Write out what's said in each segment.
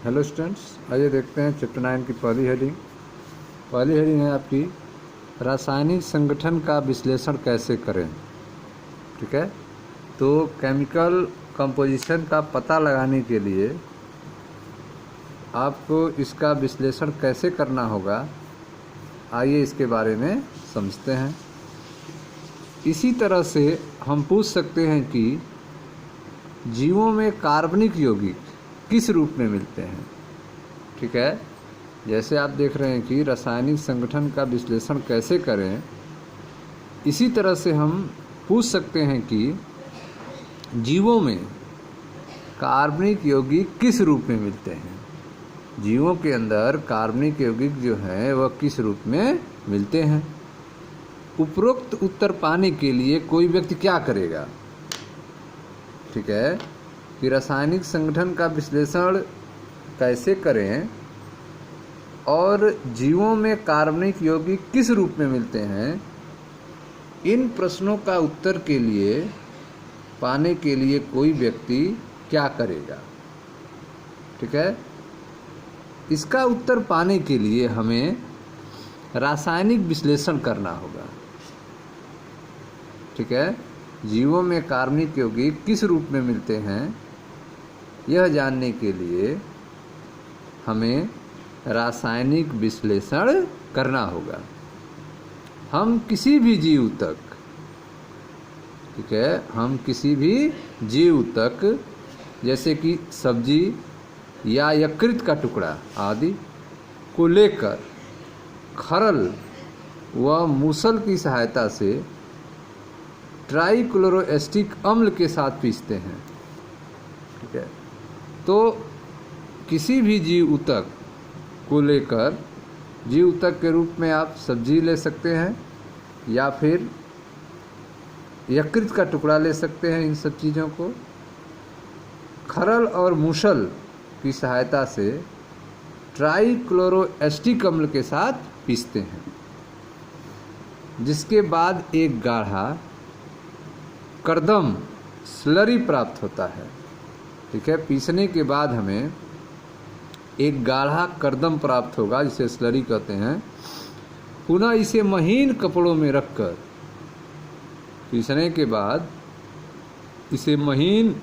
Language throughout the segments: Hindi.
हेलो स्टूडेंट्स, आइए देखते हैं चैप्टर 9 की पहली हेडिंग। पहली हेडिंग है आपकी रासायनिक संगठन का विश्लेषण कैसे करें। ठीक है, तो केमिकल कंपोजिशन का पता लगाने के लिए आपको इसका विश्लेषण कैसे करना होगा, आइए इसके बारे में समझते हैं। इसी तरह से हम पूछ सकते हैं कि जीवों में कार्बनिक यौगिक किस रूप में मिलते हैं। ठीक है, जैसे आप देख रहे हैं कि रासायनिक संगठन का विश्लेषण कैसे करें, इसी तरह से हम पूछ सकते हैं कि जीवों में कार्बनिक यौगिक किस रूप में मिलते हैं। जीवों के अंदर कार्बनिक यौगिक जो हैं वह किस रूप में मिलते हैं। उपरोक्त उत्तर पाने के लिए कोई व्यक्ति क्या करेगा। ठीक है, कि रासायनिक संगठन का विश्लेषण कैसे करें और जीवों में कार्बनिक यौगिक किस रूप में मिलते हैं, इन प्रश्नों का उत्तर के लिए पाने के लिए कोई व्यक्ति क्या करेगा। ठीक है, इसका उत्तर पाने के लिए हमें रासायनिक विश्लेषण करना होगा। ठीक है, जीवों में कार्बनिक यौगिक किस रूप में मिलते हैं, यह जानने के लिए हमें रासायनिक विश्लेषण करना होगा। हम किसी भी जीव तक, ठीक है, हम किसी भी जीव तक जैसे कि सब्जी या यकृत का टुकड़ा आदि को लेकर खरल व मूसल की सहायता से ट्राइक्लोरोएस्टिक अम्ल के साथ पीसते हैं। ठीक है, तो किसी भी जीव ऊतक को लेकर जीव ऊतक के रूप में आप सब्जी ले सकते हैं या फिर यकृत का टुकड़ा ले सकते हैं। इन सब चीज़ों को खरल और मूसल की सहायता से ट्राइक्लोरोएस्टिक अम्ल के साथ पीसते हैं, जिसके बाद एक गाढ़ा कर्दम स्लरी प्राप्त होता है। ठीक है, पीसने के बाद हमें एक गाढ़ा कर्दम प्राप्त होगा, जिसे स्लरी कहते हैं। पुनः इसे महीन कपड़ों में रखकर, पीसने के बाद इसे महीन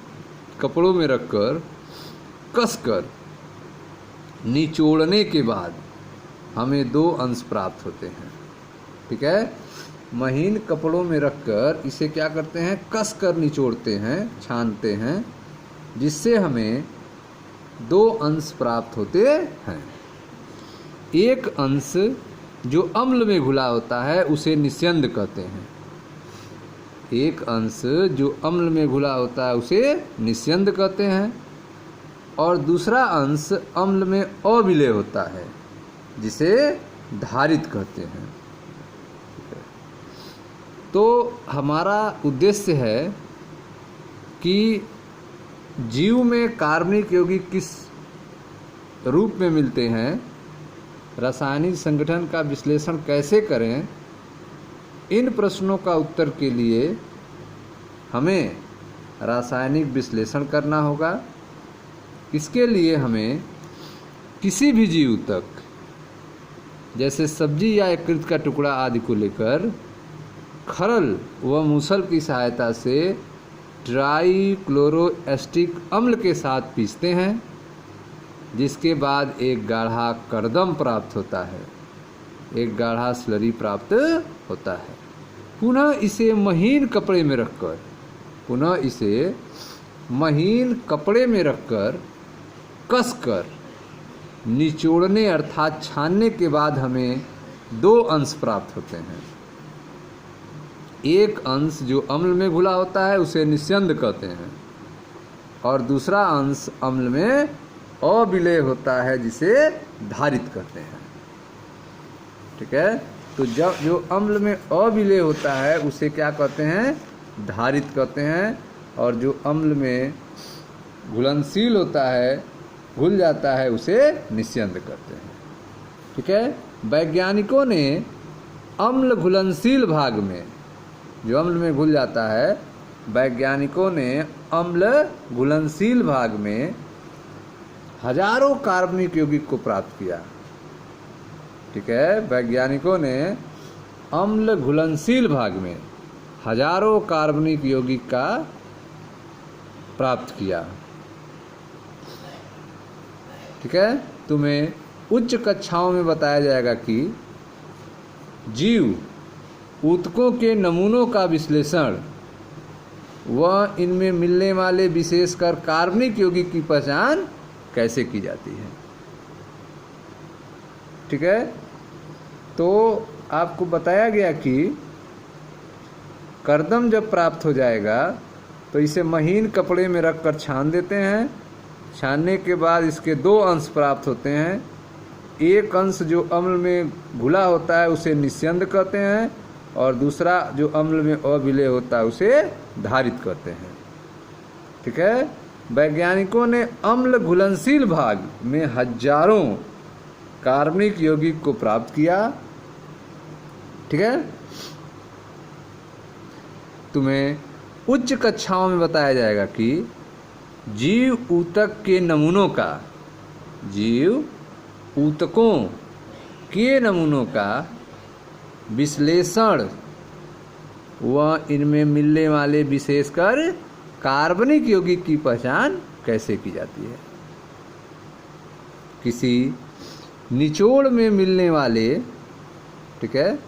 कपड़ों में रखकर कसकर निचोड़ने के बाद हमें 2 अंश प्राप्त होते हैं। ठीक है, महीन कपड़ों में रखकर इसे क्या करते हैं, कसकर निचोड़ते हैं, छानते हैं, जिससे हमें 2 अंश प्राप्त होते हैं। एक अंश जो अम्ल में घुला होता है उसे निस्यंद कहते हैं। एक अंश जो अम्ल में घुला होता है उसे निस्यंद कहते हैं, और दूसरा अंश अम्ल में अविलेय होता है, जिसे धारित कहते हैं। तो हमारा उद्देश्य है कि जीव में कार्बनिक यौगिक किस रूप में मिलते हैं, रासायनिक संगठन का विश्लेषण कैसे करें, इन प्रश्नों का उत्तर के लिए हमें रासायनिक विश्लेषण करना होगा। इसके लिए हमें किसी भी जीव तक जैसे सब्जी या यकृत का टुकड़ा आदि को लेकर खरल व मूसल की सहायता से ट्राइक्लोरोएस्टिक अम्ल के साथ पीसते हैं, जिसके बाद एक गाढ़ा कर्दम प्राप्त होता है, एक गाढ़ा स्लरी प्राप्त होता है। पुनः इसे महीन कपड़े में रखकर कसकर निचोड़ने अर्थात छानने के बाद हमें 2 अंश प्राप्त होते हैं। एक अंश जो अम्ल में घुला होता है उसे निस्यंद कहते हैं, और दूसरा अंश अम्ल में अविलेय होता है, जिसे धारित कहते हैं। ठीक है, तो जब जो अम्ल में अविलेय होता है उसे क्या कहते हैं, धारित कहते हैं, और जो अम्ल में घुलनशील होता है, घुल जाता है, उसे निस्यंद कहते हैं। ठीक है, वैज्ञानिकों ने अम्ल घुलनशील भाग में, जो अम्ल में घुल जाता है, वैज्ञानिकों ने अम्ल घुलनशील भाग में हजारों कार्बनिक यौगिक को प्राप्त किया। ठीक है, वैज्ञानिकों ने अम्ल घुलनशील भाग में हजारों कार्बनिक यौगिक का प्राप्त किया। ठीक है, तुम्हें उच्च कक्षाओं में बताया जाएगा कि जीव ऊतकों के नमूनों का विश्लेषण व इनमें मिलने वाले विशेषकर कार्बनिक यौगिक की पहचान कैसे की जाती है। ठीक है, तो आपको बताया गया कि कर्दम जब प्राप्त हो जाएगा तो इसे महीन कपड़े में रखकर छान देते हैं। छानने के बाद इसके दो अंश प्राप्त होते हैं। एक अंश जो अम्ल में घुला होता है उसे निस्यंद कहते हैं और दूसरा जो अम्ल में अविलेय होता है उसे धारित कहते हैं। ठीक है, वैज्ञानिकों ने अम्ल घुलनशील भाग में हजारों कार्बनिक यौगिक को प्राप्त किया। ठीक है, तुम्हें उच्च कक्षाओं में बताया जाएगा कि जीव ऊतक के नमूनों का, जीव ऊतकों के नमूनों का विश्लेषण व इनमें मिलने वाले विशेषकर कार्बनिक यौगिक की पहचान कैसे की जाती है। किसी निचोड़ में मिलने वाले, ठीक है,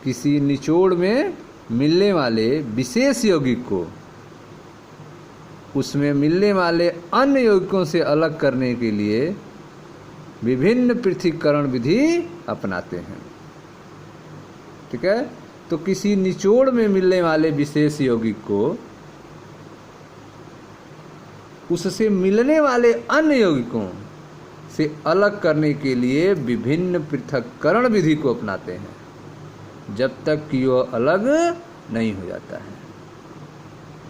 किसी निचोड़ में मिलने वाले विशेष यौगिक को उसमें मिलने वाले अन्य यौगिकों से अलग करने के लिए विभिन्न पृथक्करण विधि अपनाते हैं। ठीक है, तो किसी निचोड़ में मिलने वाले विशेष यौगिक को उससे मिलने वाले अन्य यौगिकों से अलग करने के लिए विभिन्न पृथक्करण विधि को अपनाते हैं जब तक कि वह अलग नहीं हो जाता है।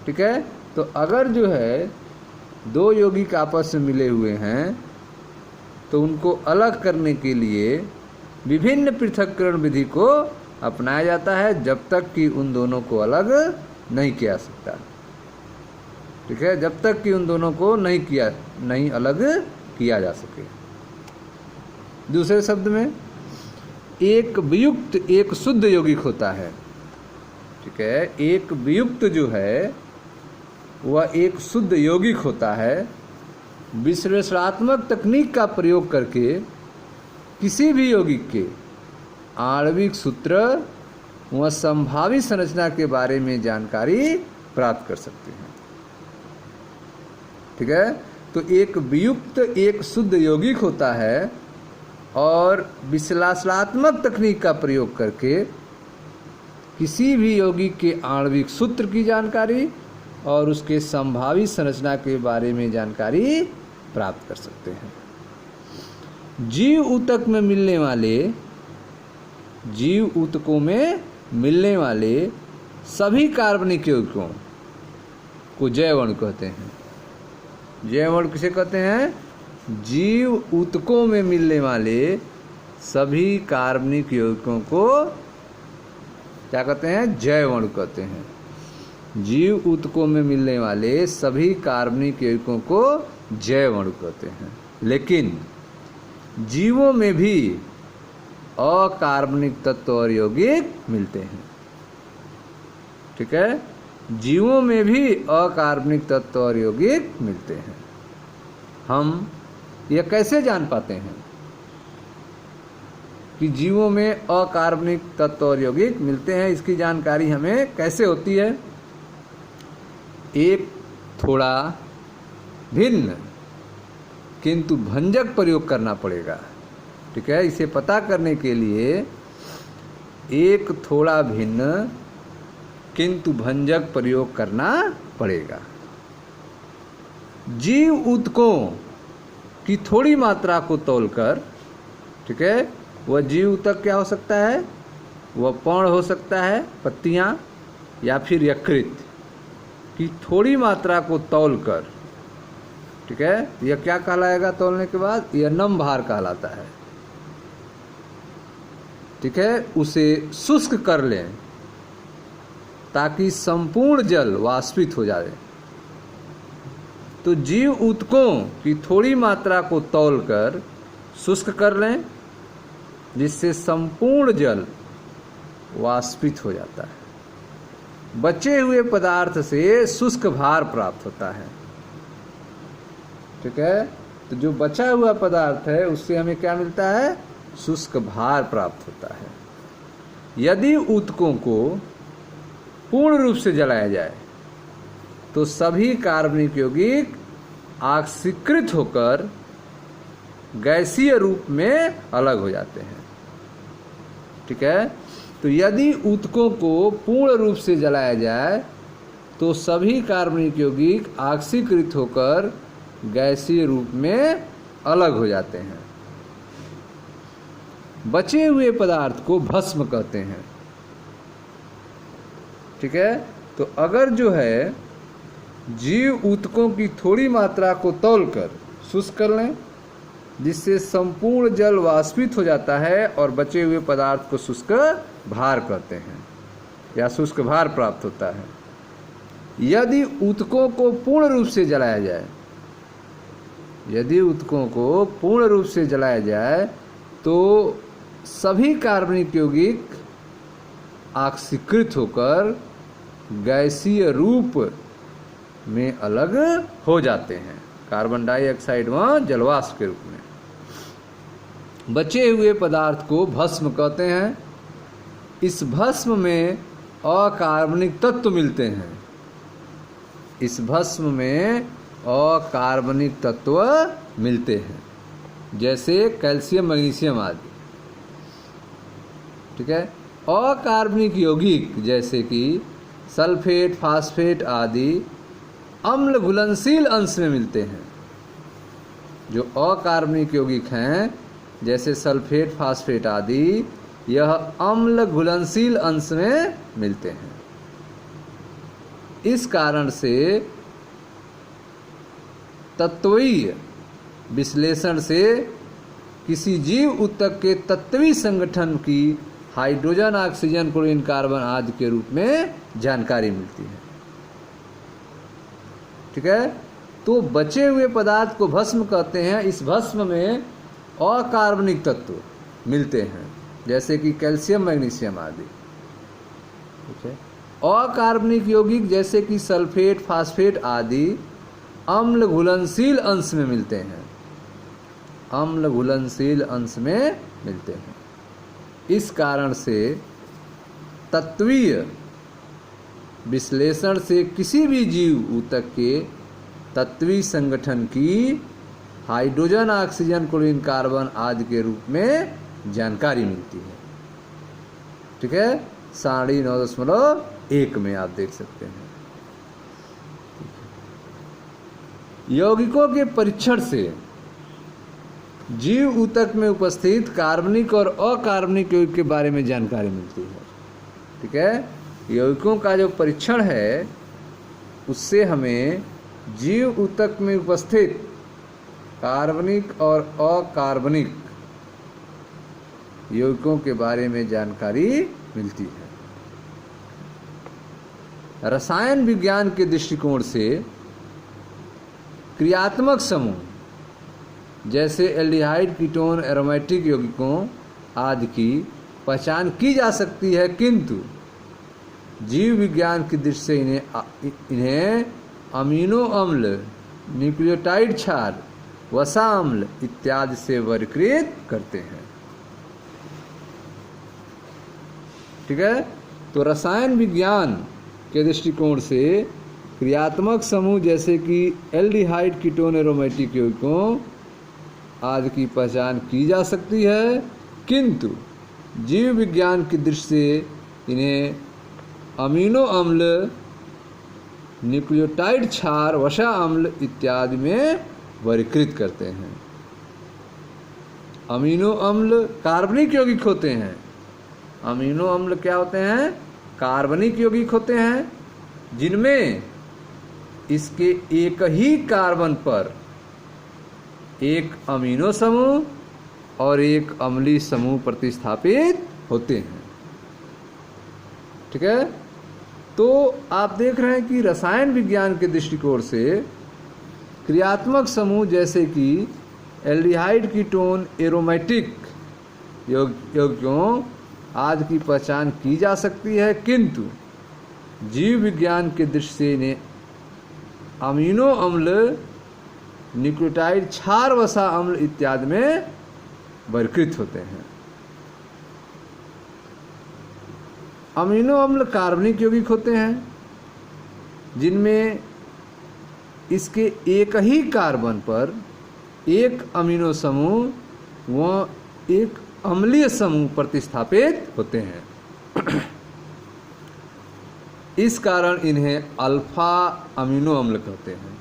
ठीक है, तो अगर जो है दो यौगिक आपस में मिले हुए हैं तो उनको अलग करने के लिए विभिन्न पृथक्करण विधि को अपनाया जाता है जब तक कि उन दोनों को अलग नहीं किया सकता। ठीक है, जब तक कि उन दोनों को नहीं अलग किया जा सके। दूसरे शब्द में, एक वियुक्त एक शुद्ध यौगिक होता है। ठीक है, एक वियुक्त जो है वह एक शुद्ध यौगिक होता है। विश्लेषणात्मक तकनीक का प्रयोग करके किसी भी यौगिक के आणविक सूत्र व संभावित संरचना के बारे में जानकारी प्राप्त कर सकते हैं। ठीक है, तो एक वियुक्त एक शुद्ध यौगिक होता है और विश्लेषणात्मक तकनीक का प्रयोग करके किसी भी यौगिक के आणविक सूत्र की जानकारी और उसके संभावित संरचना के बारे में जानकारी प्राप्त कर सकते हैं। जीव ऊतकों में मिलने वाले सभी कार्बनिक यौगिकों को जैव अणु कहते हैं। जैव अणु किसे कहते हैं? जीव ऊतकों में मिलने वाले सभी कार्बनिक यौगिकों को क्या कहते हैं? जैव अणु कहते हैं। जीव ऊतकों में मिलने वाले सभी कार्बनिक यौगिकों को जैव अणु कहते हैं। लेकिन जीवों में भी अकार्बनिक तत्व और यौगिक मिलते हैं। ठीक है, जीवों में भी अकार्बनिक तत्व और यौगिक मिलते हैं। हम यह कैसे जान पाते हैं कि जीवों में अकार्बनिक तत्व और यौगिक मिलते हैं? इसकी जानकारी हमें कैसे होती है? एक थोड़ा भिन्न किंतु भंजक प्रयोग करना पड़ेगा। ठीक है, इसे पता करने के लिए एक थोड़ा भिन्न किंतु भंजक प्रयोग करना पड़ेगा। जीव ऊतकों की थोड़ी मात्रा को तौलकर, ठीक है, वह जीव ऊतक क्या हो सकता है? वह पर्ण हो सकता है, पत्तियां, या फिर यकृत की थोड़ी मात्रा को तौलकर, ठीक है, यह क्या कहलाएगा? तौलने के बाद यह नम भार कहलाता है। ठीक है, उसे शुष्क कर लें ताकि संपूर्ण जल वाष्पित हो जाए। तो जीव ऊतकों की थोड़ी मात्रा को तौलकर शुष्क कर लें, जिससे संपूर्ण जल वाष्पित हो जाता है। बचे हुए पदार्थ से शुष्क भार प्राप्त होता है। ठीक है, तो जो बचा हुआ पदार्थ है उससे हमें क्या मिलता है? शुष्क भार प्राप्त होता है। यदि ऊतकों को पूर्ण रूप से जलाया जाए तो सभी कार्बनिक यौगिक ऑक्सीकृत होकर गैसीय रूप में अलग हो जाते हैं। ठीक है, तो यदि ऊतकों को पूर्ण रूप से जलाया जाए तो सभी कार्बनिक यौगिक ऑक्सीकृत होकर गैसीय रूप में अलग हो जाते हैं। बचे हुए पदार्थ को भस्म कहते हैं। ठीक है, तो अगर जो है जीव ऊतकों की थोड़ी मात्रा को तौलकर शुष्क कर लें, जिससे संपूर्ण जल वाष्पित हो जाता है और बचे हुए पदार्थ को शुष्क भार कहते हैं या शुष्क भार प्राप्त होता है। यदि ऊतकों को पूर्ण रूप से जलाया जाए, यदि ऊतकों को पूर्ण रूप से जलाया जाए तो सभी कार्बनिक यौगिक ऑक्सीकृत होकर गैसीय रूप में अलग हो जाते हैं, कार्बन डाइऑक्साइड व जलवाष्प के रूप में। बचे हुए पदार्थ को भस्म कहते हैं। इस भस्म में अकार्बनिक तत्व मिलते हैं। इस भस्म में अकार्बनिक तत्व मिलते हैं, जैसे कैल्शियम, मैग्नीशियम आदि। ठीक है, अकार्बनिक यौगिक जैसे कि सल्फेट, फास्फेट आदि अम्ल घुलनशील अंश में मिलते हैं। जो अकार्बनिक यौगिक हैं जैसे सल्फेट, फास्फेट आदि, यह अम्ल घुलनशील अंश में मिलते हैं। इस कारण से तत्वीय विश्लेषण से किसी जीव ऊतक के तत्वीय संगठन की हाइड्रोजन, ऑक्सीजन, क्लोरीन, कार्बन आदि के रूप में जानकारी मिलती है। ठीक है, तो बचे हुए पदार्थ को भस्म कहते हैं। इस भस्म में अकार्बनिक तत्व मिलते हैं, जैसे कि कैल्शियम, मैग्नीशियम आदि। ठीक है, अकार्बनिक यौगिक जैसे कि सल्फेट, फास्फेट आदि अम्ल घुलनशील अंश में मिलते हैं, अम्ल घुलनशील अंश में मिलते हैं। इस कारण से तत्वीय विश्लेषण से किसी भी जीव ऊतक के तत्वीय संगठन की हाइड्रोजन, ऑक्सीजन, क्लोरीन, कार्बन आदि के रूप में जानकारी मिलती है। ठीक है, सारणी 9.1 में आप देख सकते हैं। यौगिकों के परीक्षण से जीव ऊतक में उपस्थित कार्बनिक और अकार्बनिक यौगिक के बारे में जानकारी मिलती है। ठीक है, यौगिकों का जो परीक्षण है उससे हमें जीव ऊतक में उपस्थित कार्बनिक और अकार्बनिक यौगिकों के बारे में जानकारी मिलती है। रसायन विज्ञान के दृष्टिकोण से क्रियात्मक समूह जैसे एल्डिहाइड, कीटोन, एरोमेटिक यौगिकों आदि की पहचान की जा सकती है, किंतु जीव विज्ञान की दृष्टि से इन्हें अमीनो अम्ल, न्यूक्लियोटाइड क्षार, वसा अम्ल इत्यादि से वर्गीकृत करते हैं। ठीक है, तो रसायन विज्ञान के दृष्टिकोण से क्रियात्मक समूह जैसे कि एल्डिहाइड, कीटोन, एरोमेटिक यौगिकों आदि की पहचान की जा सकती है, किंतु जीव विज्ञान की दृष्टि से इन्हें अमीनो अम्ल, न्यूक्लियोटाइड क्षार, वसा अम्ल इत्यादि में वर्गीकृत करते हैं। अमीनो अम्ल कार्बनिक यौगिक होते हैं। अमीनो अम्ल क्या होते हैं? कार्बनिक यौगिक होते हैं, जिनमें इसके एक ही कार्बन पर एक अमीनो समूह और एक अम्लीय समूह प्रतिस्थापित होते हैं। ठीक है, तो आप देख रहे हैं कि रसायन विज्ञान के दृष्टिकोण से क्रियात्मक समूह जैसे कि एल्डिहाइड कीटोन एरोमेटिक यौगिकों आदि की पहचान की जा सकती है, किंतु जीव विज्ञान के दृष्टि से इन्हें अमीनो अम्ल, न्यूक्लियोटाइड, क्षार वसा अम्ल इत्यादि में वर्गीकृत होते हैं। अमीनो अम्ल कार्बनिक यौगिक होते हैं जिनमें इसके एक ही कार्बन पर एक अमीनो समूह व एक अम्लीय समूह प्रतिस्थापित होते हैं। इस कारण इन्हें अल्फा अमीनो अम्ल कहते हैं।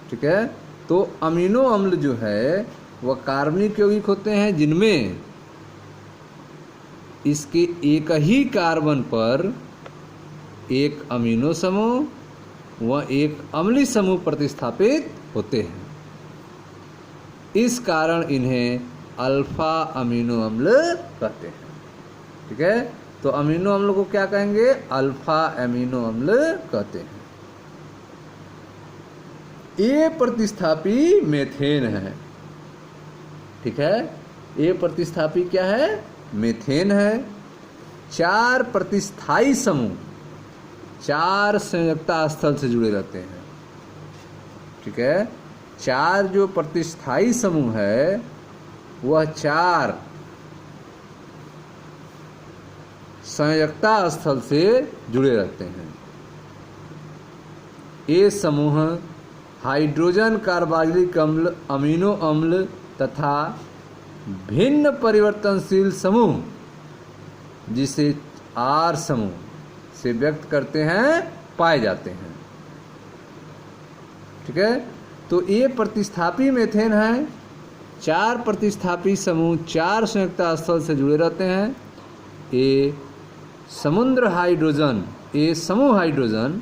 ठीक है, तो अमीनो अम्ल जो है वह कार्बनिक यौगिक होते हैं जिनमें इसके एक ही कार्बन पर एक अमीनो समूह व एक अम्लीय समूह प्रतिस्थापित होते हैं। इस कारण इन्हें अल्फा अमीनो अम्ल कहते हैं। ठीक है, तो अमीनो अम्ल को क्या कहेंगे? अल्फा अमीनो अम्ल कहते हैं। ए प्रतिस्थापी मेथेन है। ठीक है, ए प्रतिस्थापी क्या है? मेथेन है। 4 प्रतिस्थाई समूह 4 संयोजकता स्थल से जुड़े रहते हैं। ठीक है, 4 जो प्रतिस्थाई समूह है वह 4 संयोजकता स्थल से जुड़े रहते हैं। ये समूह हाइड्रोजन कार्बोक्सिलिक अम्ल, अमीनो अम्ल तथा भिन्न परिवर्तनशील समूह जिसे आर समूह से व्यक्त करते हैं पाए जाते हैं। ठीक है, तो ये प्रतिस्थापी मेथेन है। 4 प्रतिस्थापी समूह 4 संयोजकता स्थल से जुड़े रहते हैं। ये समुद्र हाइड्रोजन, ये समूह हाइड्रोजन,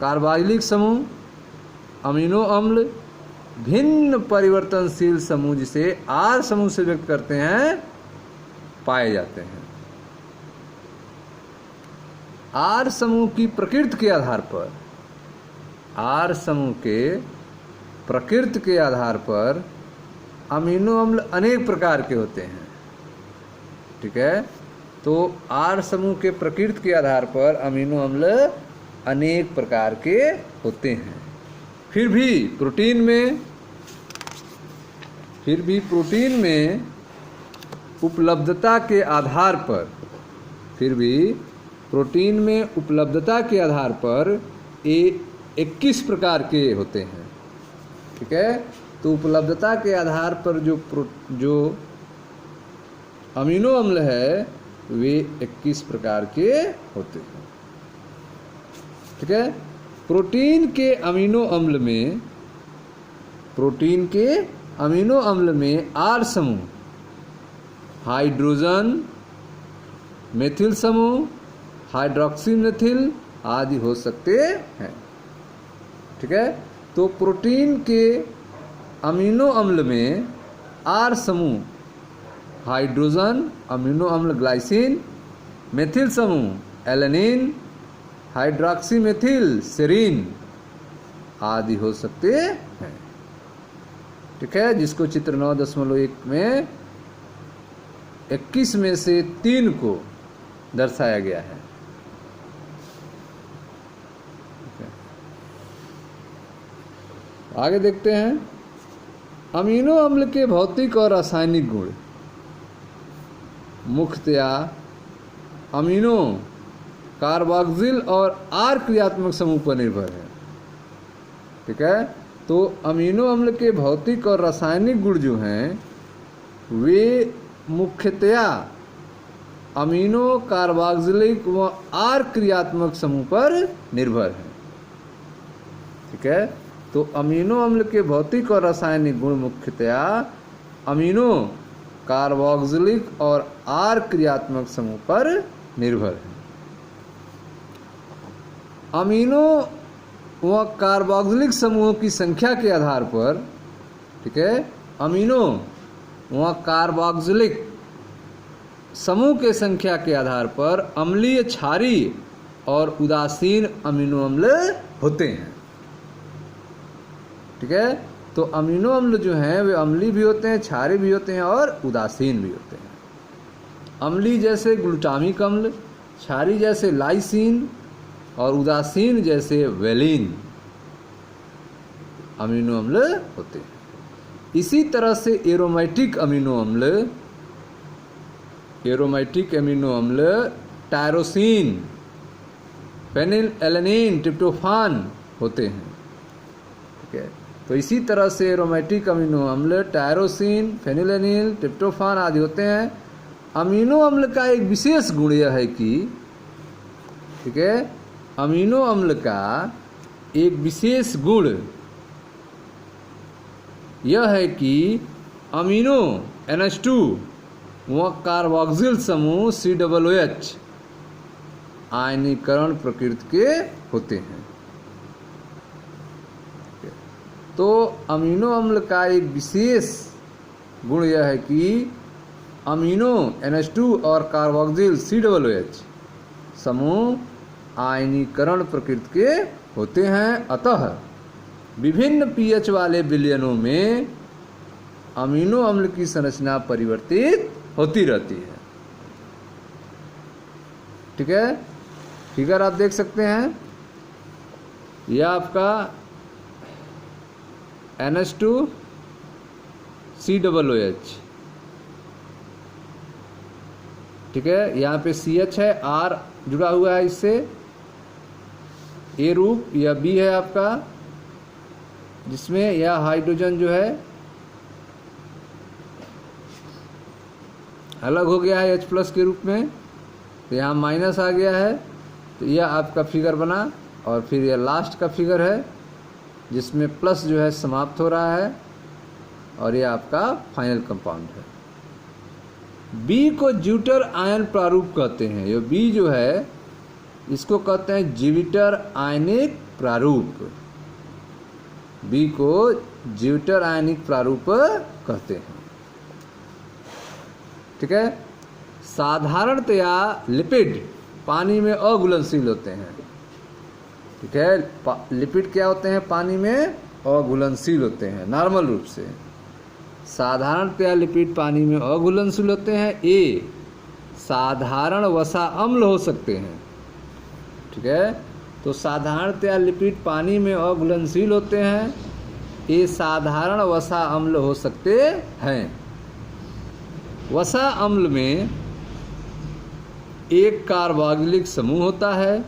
कार्बोक्सिलिक समूह, अमीनो अम्ल, भिन्न परिवर्तनशील समूह जिसे आर समूह से व्यक्त करते हैं पाए जाते हैं। आर समूह की प्रकृति के आधार पर, आर समूह के प्रकृति के आधार पर अमीनो अम्ल अनेक प्रकार के होते हैं। ठीक है, तो आर समूह के प्रकृति के आधार पर अमीनो अम्ल अनेक प्रकार के होते हैं। फिर भी प्रोटीन में उपलब्धता के आधार पर, ये 21 प्रकार के होते हैं। ठीक है, तो उपलब्धता के आधार पर जो अमीनो अम्ल है वे 21 प्रकार के होते हैं। ठीक है, प्रोटीन के अमीनो अम्ल में आर समूह, हाइड्रोजन, मेथिल समूह, हाइड्रोक्सी मेथिल आदि हो सकते हैं। ठीक है, तो प्रोटीन के अमीनो अम्ल में आर समूह, हाइड्रोजन, अमीनो अम्ल ग्लाइसिन, मेथिल समूह एलेनिन, हाइड्रोक्सी मेथिल सेरीन आदि हो सकते हैं। ठीक है, जिसको चित्र 9.1 में 21 में से 3 को दर्शाया गया है। आगे देखते हैं अमीनो अम्ल के भौतिक और रासायनिक गुण। मुख्यतया अमीनो, कार्बोक्सिल और आर क्रियात्मक समूह पर निर्भर है। ठीक है, तो अमीनो अम्ल के भौतिक और रासायनिक गुण जो हैं वे मुख्यतया अमीनो, कार्बोक्सिलिक व आर क्रियात्मक समूह पर निर्भर है। ठीक है, तो अमीनो अम्ल के भौतिक और रासायनिक गुण मुख्यतया अमीनो, कार्बोक्सिलिक और आर क्रियात्मक समूह पर निर्भर है। अमीनो व कार्बोक्सिलिक समूहों की संख्या के आधार पर, ठीक है, अमीनो व कार्बोक्सिलिक समूह के संख्या के आधार पर अम्लीय, क्षारीय और उदासीन अमीनो अम्ल होते हैं। ठीक है, तो अमीनो अम्ल जो हैं वे अम्लीय भी होते हैं, क्षारीय भी होते हैं और उदासीन भी होते हैं। अम्लीय जैसे ग्लूटामिक अम्ल, क्षारीय जैसे लाइसिन और उदासीन जैसे वेलिन अमीनो अम्ल होते हैं। इसी तरह से एरोमेटिक अमीनो अम्ल टायरोसिन, फेनिलएलनिन, ट्रिप्टोफान होते हैं। ठीक है, तो इसी तरह से एरोमेटिक अमीनो अम्ल टायरोसिन, फेनिलएलनिन, ट्रिप्टोफान आदि होते हैं। अमीनो अम्ल का एक विशेष गुण यह है कि, ठीक है, अमीनो अम्ल का एक विशेष गुण यह है कि अमीनो NH2 व कार्बोक्सिल समूह COOH आयनीकरण प्रकृति के होते हैं। तो अमीनो अम्ल का एक विशेष गुण यह है कि अमीनो NH2 और कार्बोक्सिल COOH समूह आयनीकरण प्रकृति के होते हैं। अतः विभिन्न pH वाले विलयनों में अमीनो अम्ल की संरचना परिवर्तित होती रहती है। ठीक है, फिगर आप देख सकते हैं, यह आपका NH2 COOH, ठीक है, यहाँ पे CH है, R जुड़ा हुआ है इससे, A रूप, यह B है आपका, जिसमें यह हाइड्रोजन जो है अलग हो गया है H+ के रूप में, तो यहाँ माइनस आ गया है। तो यह आपका फिगर बना, और फिर यह लास्ट का फिगर है जिसमें प्लस जो है समाप्त हो रहा है, और यह आपका फाइनल कंपाउंड है। बी को ज्यूटर आयन प्रारूप कहते हैं। ये बी जो है इसको कहते हैं ज्यूटर आयनिक प्रारूप। बी को ज्यूटर आयनिक प्रारूप कहते हैं। ठीक है, साधारणतया लिपिड पानी में अघुलनशील होते हैं। ठीक है, लिपिड क्या होते हैं? पानी में अघुलनशील होते हैं नॉर्मल रूप से। साधारणतया लिपिड पानी में अघुलनशील होते हैं। ए साधारण वसा अम्ल हो सकते हैं। ठीक है, तो साधारणतया लिपिड पानी में अघुलनशील होते हैं। ये साधारण वसा अम्ल हो सकते हैं। वसा अम्ल में एक कार्बोक्सिलिक समूह होता है,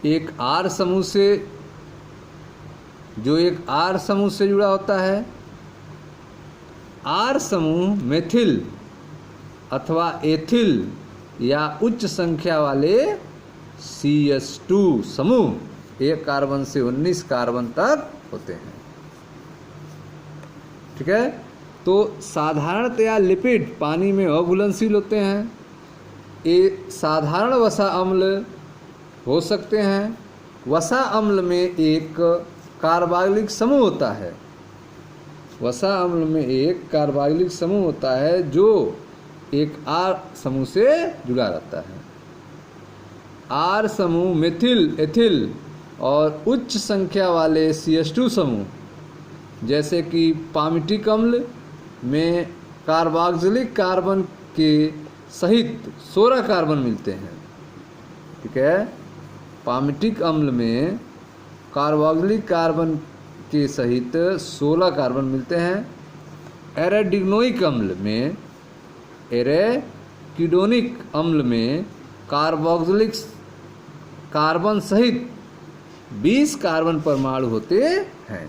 एक आर समूह से, जो एक आर समूह से जुड़ा होता है। आर समूह मेथिल अथवा एथिल या उच्च संख्या वाले CH2 समूह 1 कार्बन से 19 कार्बन तक होते हैं। ठीक है, तो साधारणतया लिपिड पानी में अघुलनशील होते हैं। ये साधारण वसा अम्ल हो सकते हैं। वसा अम्ल में एक कार्बोक्सिलिक समूह होता है। वसा अम्ल में एक कार्बोक्सिलिक समूह होता है जो एक आर समूह से जुड़ा रहता है। आर समूह मेथिल, एथिल और उच्च संख्या वाले CH2 समूह जैसे कि पामिटिक अम्ल में कार्बोक्सिलिक कार्बन के सहित 16 कार्बन मिलते हैं। ठीक है, पामिटिक अम्ल में कार्बोक्सिलिक कार्बन के सहित 16 कार्बन मिलते हैं। एराकिडोनिक अम्ल में एराकिडोनिक अम्ल में कार्बोक्सिलिक कार्बन सहित 20 कार्बन परमाणु होते हैं।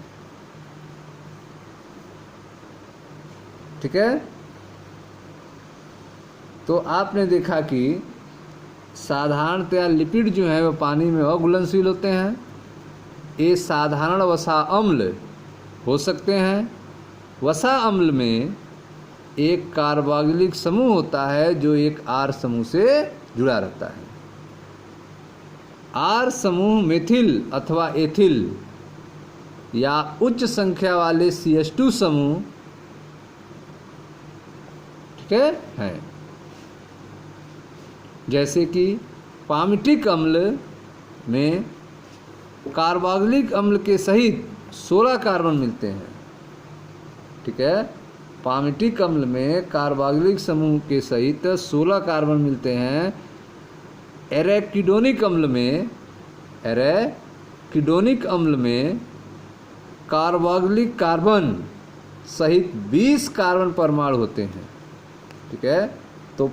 ठीक है, तो आपने देखा कि साधारणतया लिपिड जो है वो पानी में अघुलनशील होते हैं। ये साधारण वसा अम्ल हो सकते हैं। वसा अम्ल में एक कार्बोक्सिलिक समूह होता है जो एक आर समूह से जुड़ा रहता है। आर समूह मेथिल अथवा एथिल या उच्च संख्या वाले CH2 समूह ठीक है, जैसे कि पामिटिक अम्ल में कार्बोक्सिलिक अम्ल के सहित 16 कार्बन मिलते हैं। ठीक है, पामिटिक अम्ल में कार्बोक्सिलिक समूह के सहित 16 कार्बन मिलते हैं। एराकिडोनिक अम्ल में कार्बोक्सिलिक कार्बन सहित 20 कार्बन परमाणु होते हैं। ठीक है, तो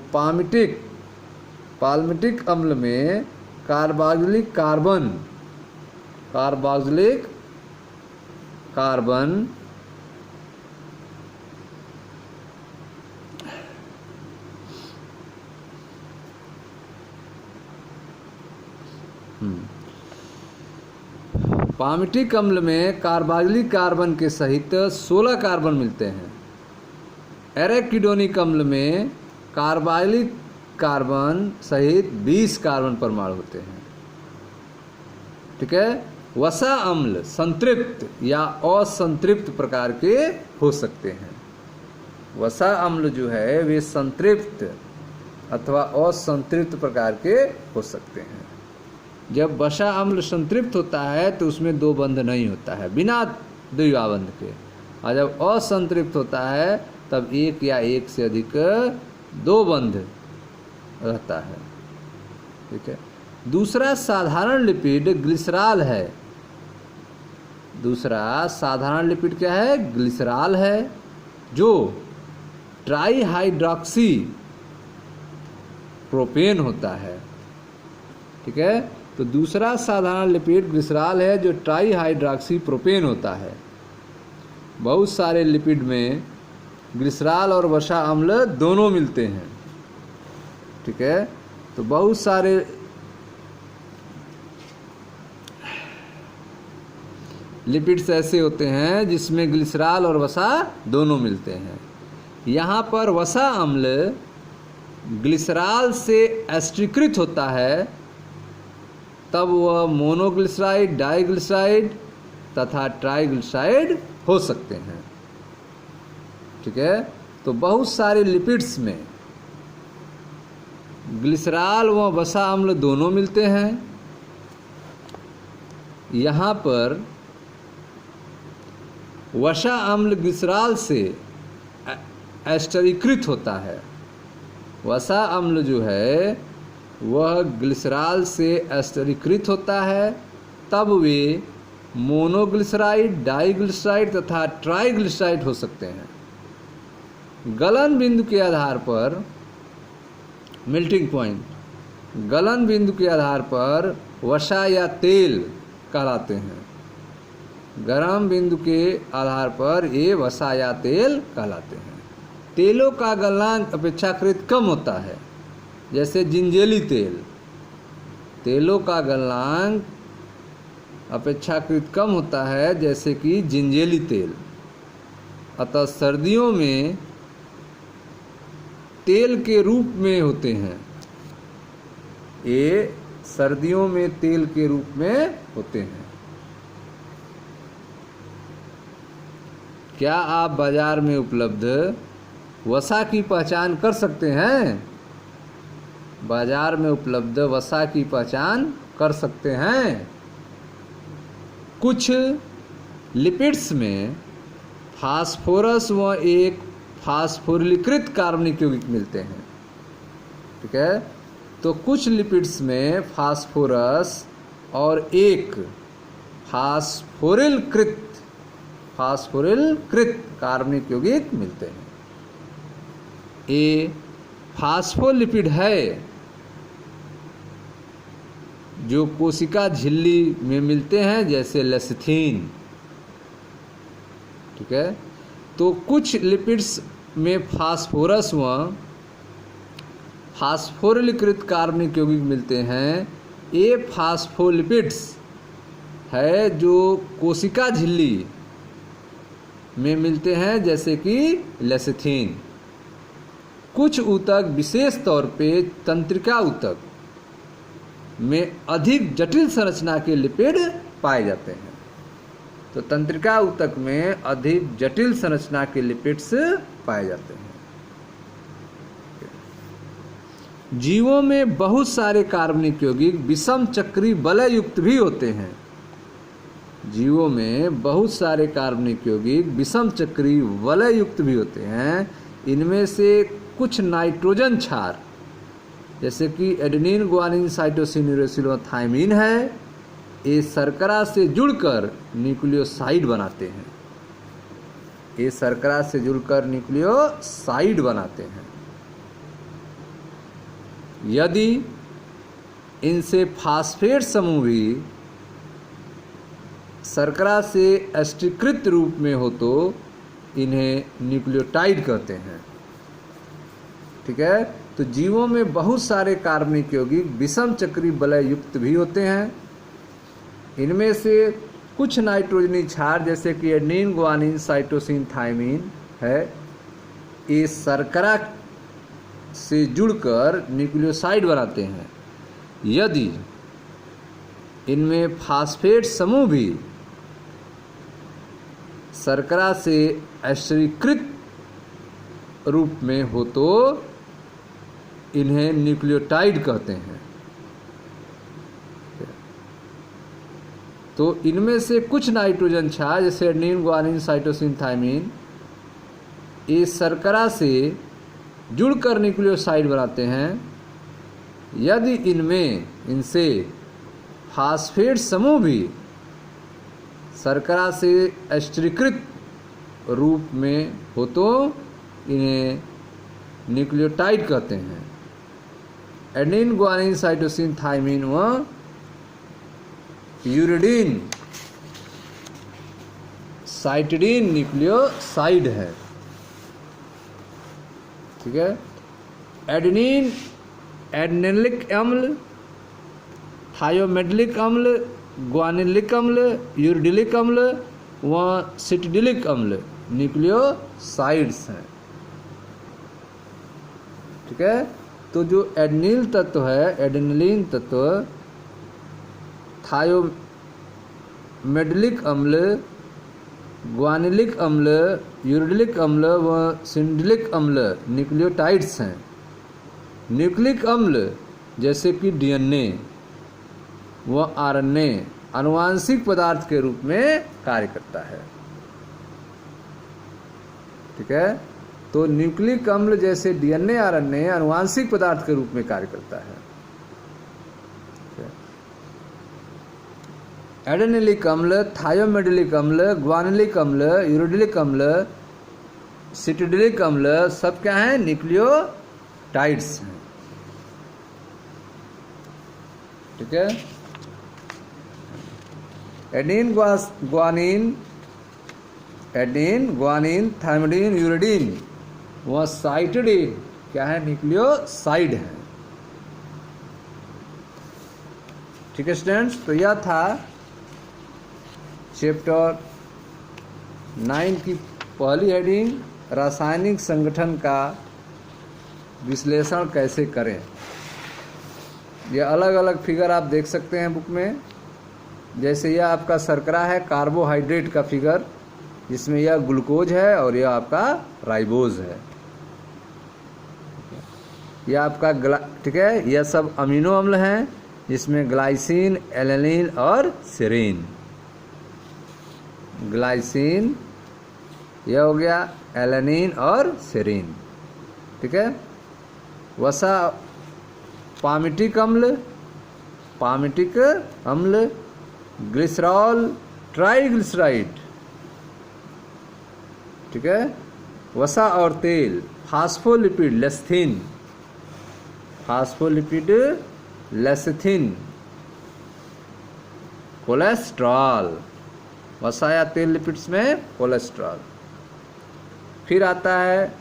पाल्मिटिक अम्ल में कार्बोक्सिलिक कार्बन पामिटिक अम्ल में कार्बोक्सिलिक कार्बन के सहित 16 कार्बन मिलते हैं। एराकिडोनिक अम्ल में कार्बोक्सिलिक कार्बन सहित 20 कार्बन परमाणु होते हैं। ठीक है, वसा अम्ल संतृप्त या असंतृप्त प्रकार के हो सकते हैं। वसा अम्ल जो है वे संतृप्त अथवा असंतृप्त प्रकार के हो सकते हैं। जब वसा अम्ल संतृप्त होता है तो उसमें दो बंध नहीं होता है बिना द्विआबंध के, और जब असंतृप्त होता है तब एक या एक से अधिक दो बंध रहता है। ठीक है, दूसरा साधारण लिपिड ग्लिसरॉल है। दूसरा साधारण लिपिड क्या है? ग्लिसरॉल है, जो ट्राईहाइड्रॉक्सी प्रोपेन होता है। ठीक है, तो दूसरा साधारण लिपिड ग्लिसरॉल है जो ट्राईहाइड्रॉक्सी प्रोपेन होता है। बहुत सारे लिपिड में ग्लिसरॉल और वसा अम्ल दोनों मिलते हैं। ठीक है, तो बहुत सारे लिपिड्स ऐसे होते हैं जिसमें ग्लिसरॉल और वसा दोनों मिलते हैं। यहाँ पर वसा अम्ल ग्लिसरॉल से एस्टरीकृत होता है, तब वह मोनोग्लिसराइड, डाइग्लिसराइड तथा ट्राइग्लिसराइड हो सकते हैं। ठीक है, तो बहुत सारे लिपिड्स में ग्लिसरॉल व वसा अम्ल दोनों मिलते हैं। यहाँ पर वसा अम्ल ग्लिसरॉल से एस्टरीकृत होता है। वसा अम्ल जो है वह ग्लिसरॉल से एस्टरीकृत होता है, तब वे मोनोग्लिसराइड, डाइग्लिसराइड तथा ट्राइग्लिसराइड हो सकते हैं। गलन बिंदु के आधार पर मेल्टिंग पॉइंट, गलन बिंदु के आधार पर वसा या तेल कहलाते हैं। गरम बिंदु के आधार पर ये वसा या तेल कहलाते हैं। तेलों का गलनांक अपेक्षाकृत कम होता है, जैसे जिंजेली तेल। तेलों का गलनांक अपेक्षाकृत कम होता है, जैसे कि जिंजेली तेल। अतः सर्दियों में तेल के रूप में होते हैं। ये सर्दियों में तेल के रूप में होते हैं। क्या आप बाजार में उपलब्ध वसा की पहचान कर सकते हैं? बाजार में उपलब्ध वसा की पहचान कर सकते हैं। कुछ लिपिड्स में फास्फोरस व एक फास्फोरिलीकृत कार्बनिक यौगिक मिलते हैं। ठीक है, तो कुछ लिपिड्स में फास्फोरस और एक फास्फोरिलकृत कार्बनिक यौगिक मिलते हैं। ये फास्फोलिपिड है जो कोशिका झिल्ली में मिलते हैं, जैसे लेसिथीन। ठीक है, तो कुछ लिपिड्स में फास्फोरस व फास्फोरिलीकृत कार्बनिक यौगिक मिलते हैं। ये फास्फोलिपिड्स है जो कोशिका झिल्ली में मिलते हैं, जैसे कि लेसिथीन। कुछ ऊतक, विशेष तौर पे तंत्रिका ऊतक में अधिक जटिल संरचना के लिपिड पाए जाते हैं। तो तंत्रिका ऊतक में अधिक जटिल संरचना के लिपिड्स पाए जाते हैं। जीवों में बहुत सारे कार्बनिक यौगिक विषम चक्री वलय युक्त भी होते हैं। जीवों में बहुत सारे कार्बनिक यौगिक विषम चक्री वलय युक्त भी होते हैं। इनमें से कुछ नाइट्रोजन क्षार जैसे कि एडेनिन, ग्वानिन, साइटोसिन, यूरेसिल और थायमीन है, ये शर्करा से जुड़कर न्यूक्लियोसाइड बनाते हैं। ये शर्करा से जुड़कर न्यूक्लियोसाइड बनाते हैं। यदि इनसे फास्फेट समूह भी शर्करा से एस्टीकृत रूप में हो तो इन्हें न्यूक्लियोटाइड कहते हैं। ठीक है, तो जीवों में बहुत सारे कार्बनिक यौगिक विषम चक्री वलय युक्त भी होते हैं। इनमें से कुछ नाइट्रोजनी क्षार जैसे कि एडेनिन, ग्वानिन, साइटोसिन, थायमीन है, ये शर्करा से जुड़कर न्यूक्लियोसाइड बनाते हैं। यदि इनमें फास्फेट समूह भी शर्करा से एस्टीकृत रूप में हो तो इन्हें न्यूक्लियोटाइड कहते हैं। तो इनमें से कुछ नाइट्रोजन क्षार जैसे एडेनिन, ग्वानिन, साइटोसिन, थायमीन ये शर्करा से जुड़कर न्यूक्लियोसाइड बनाते हैं। यदि इनसे फास्फेट समूह भी शर्करा से एस्टीकृत रूप में हो तो इन्हें न्यूक्लियोटाइड कहते हैं। एडेनिन, ग्वानिन, साइटोसिन, थायमीन व यूरिडीन, साइटिडीन न्यूक्लियोसाइड है। ठीक है, एडेनिन एडेनिलिक अम्ल, थायोमेडिलिक अम्ल, ग्वानिलिक अम्ल, यूरिडिलिक अम्ल व सिटिडिलिक अम्ल न्यूक्लियोसाइड्स हैं। ठीक है, तो जो एडेनिल तत्व है, एडेनिलीन तत्व, थायोमेडिलिक अम्ल, ग्वानिलिक अम्ल, यूरिडिलिक अम्ल व सिटिडिलिक अम्ल न्यूक्लियोटाइड्स हैं। न्यूक्लिक अम्ल जैसे कि डीएनए व आरएनए आनुवांशिक पदार्थ के रूप में कार्य करता है। ठीक है, तो न्यूक्लिक अम्ल जैसे डीएनए, आरएनए आनुवांशिक पदार्थ के रूप में कार्य करता है। एडेनिलिक अम्ल, थायोमेडिलिक अम्ल, ग्वानिलिक अम्ल, यूरिडिलिक अम्ल, सिटिडिलिक अम्ल सब क्या हैं? न्यूक्लियोटाइड्स हैं। ठीक है, एडेनिन, ग्वानिन, थायमिडीन, यूरिडीन व साइटिडीन क्या है? न्यूक्लियोसाइड है। ठीक है स्टूडेंट्स, तो यह था चैप्टर 9 की पहली हेडिंग, रासायनिक संगठन का विश्लेषण कैसे करें। यह अलग अलग फिगर आप देख सकते हैं बुक में। जैसे यह आपका शर्करा है, कार्बोहाइड्रेट का फिगर, जिसमें यह ग्लूकोज है और यह आपका राइबोज है। यह आपका ठीक है, यह सब अमीनो अम्ल हैं, जिसमें ग्लाइसिन, एलेनिन और सेरीन। ग्लाइसिन यह हो गया, एलेनिन और सेरीन। ठीक है, वसा पामिटिक अम्ल, ग्लिसरॉल, ट्राइग्लिसराइड। ठीक है, वसा और तेल, फास्फोलिपिड, लेसिथिन, कोलेस्ट्रॉल। वसा या तेल लिपिड्स में कोलेस्ट्रॉल। फिर आता है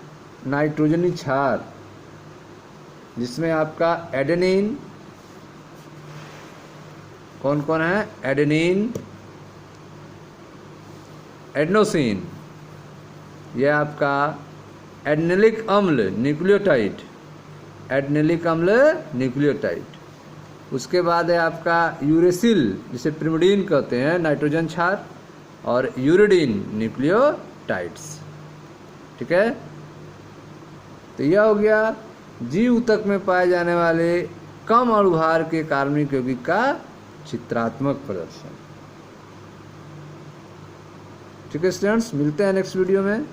नाइट्रोजनी क्षार, जिसमें आपका एडेनिन, कौन कौन है? एडेनिन, एडेनोसिन, यह आपका एडेनिलिक अम्ल न्यूक्लियोटाइड, एडेनिलिक अम्ल न्यूक्लियोटाइड। उसके बाद है आपका यूरेसिल, जिसे पिरिमिडीन कहते हैं, नाइट्रोजन क्षार, और यूरिडीन न्यूक्लियोटाइड्स। ठीक है, तो यह हो गया जीव ऊतक में पाए जाने वाले कम अणुभार के कार्बनिक यौगिक का चित्रात्मक प्रदर्शन। ठीक है स्टूडेंट्स, मिलते हैं नेक्स्ट वीडियो में।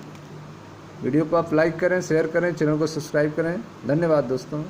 वीडियो को आप लाइक करें, शेयर करें, चैनल को सब्सक्राइब करें। धन्यवाद दोस्तों।